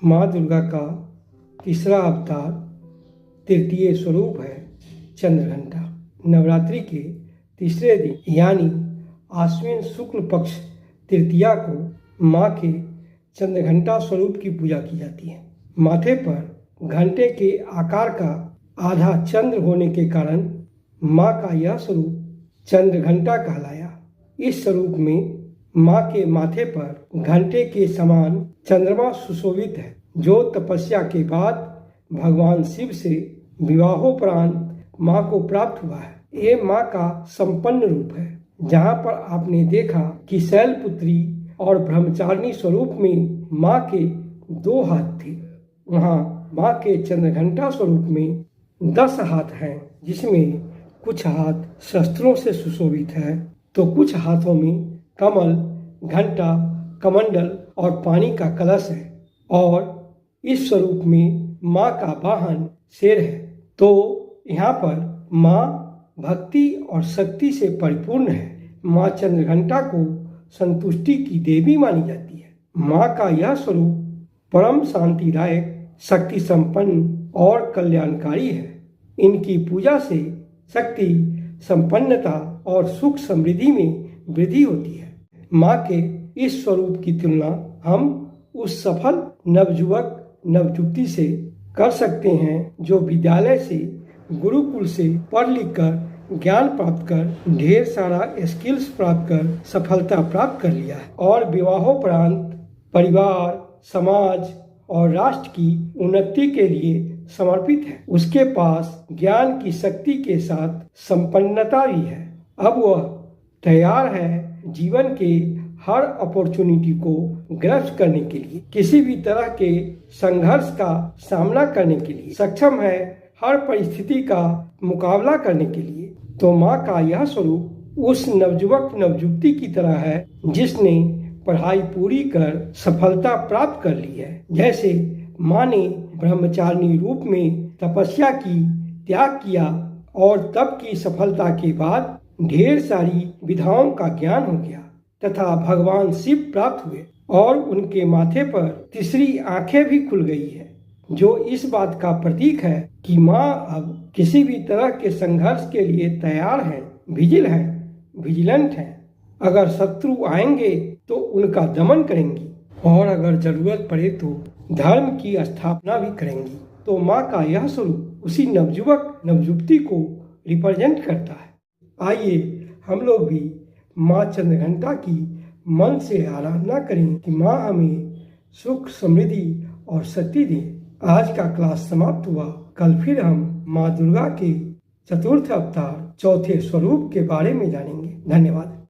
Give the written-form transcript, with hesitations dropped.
माँ दुर्गा का तीसरा अवतार तृतीय स्वरूप है चंद्रघंटा। नवरात्रि के तीसरे दिन यानी आश्विन शुक्ल पक्ष तृतीया को माँ के चंद्रघंटा स्वरूप की पूजा की जाती है। माथे पर घंटे के आकार का आधा चंद्र होने के कारण माँ का यह स्वरूप चंद्रघंटा कहलाया। इस स्वरूप में माँ के माथे पर घंटे के समान चंद्रमा सुशोभित है, जो तपस्या के बाद भगवान शिव से विवाहोपरांत माँ को प्राप्त हुआ है। ये माँ का संपन्न रूप है। जहाँ पर आपने देखा कि शैलपुत्री और ब्रह्मचारिणी स्वरूप में माँ के 2 हाथ थे, वहाँ माँ के चंद्रघंटा स्वरूप में 10 हाथ हैं, जिसमें कुछ हाथ शस्त्रों से सुशोभित है तो कुछ हाथों में कमल, घंटा, कमंडल और पानी का कलश है। और इस स्वरूप में माँ का वाहन शेर है। तो यहाँ पर माँ भक्ति और शक्ति से परिपूर्ण है। माँ चंद्रघंटा को संतुष्टि की देवी मानी जाती है। माँ का यह स्वरूप परम शांतिदायक, शक्ति संपन्न और कल्याणकारी है। इनकी पूजा से शक्ति, संपन्नता और सुख समृद्धि में वृद्धि होती है। माँ के इस स्वरूप की तुलना हम उस सफल नवयुवक नवयुवती से कर सकते हैं जो विद्यालय से, गुरुकुल से पढ़ लिख कर ज्ञान प्राप्त कर ढेर सारा स्किल्स प्राप्त कर सफलता प्राप्त कर लिया है और विवाहोपरांत परिवार, समाज और राष्ट्र की उन्नति के लिए समर्पित है। उसके पास ज्ञान की शक्ति के साथ संपन्नता भी है। अब वह तैयार है जीवन के हर अपॉर्चुनिटी को ग्रैब करने के लिए, किसी भी तरह के संघर्ष का सामना करने के लिए सक्षम है, हर परिस्थिति का मुकाबला करने के लिए। तो माँ का यह स्वरूप उस नवयुवक नवयुवती की तरह है जिसने पढ़ाई पूरी कर सफलता प्राप्त कर ली है। जैसे माँ ने ब्रह्मचारिणी रूप में तपस्या की, त्याग किया और तप की सफलता के बाद ढेर सारी विधाओं का ज्ञान हो गया तथा भगवान शिव प्राप्त हुए और उनके माथे पर तीसरी आंखें भी खुल गई है, जो इस बात का प्रतीक है कि माँ अब किसी भी तरह के संघर्ष के लिए तैयार है, विजिलेंट है। अगर शत्रु आएंगे तो उनका दमन करेंगी और अगर जरूरत पड़े तो धर्म की स्थापना भी करेंगी। तो माँ का यह स्वरूप उसी नवयुवक नवयुवती को रिप्रेजेंट करता है। आइए हम लोग भी माँ चंद्रघंटा की मन से आराधना करें कि माँ हमें सुख, समृद्धि और शक्ति दे। आज का क्लास समाप्त हुआ। कल फिर हम माँ दुर्गा के चतुर्थ अवतार, चौथे स्वरूप के बारे में जानेंगे। धन्यवाद।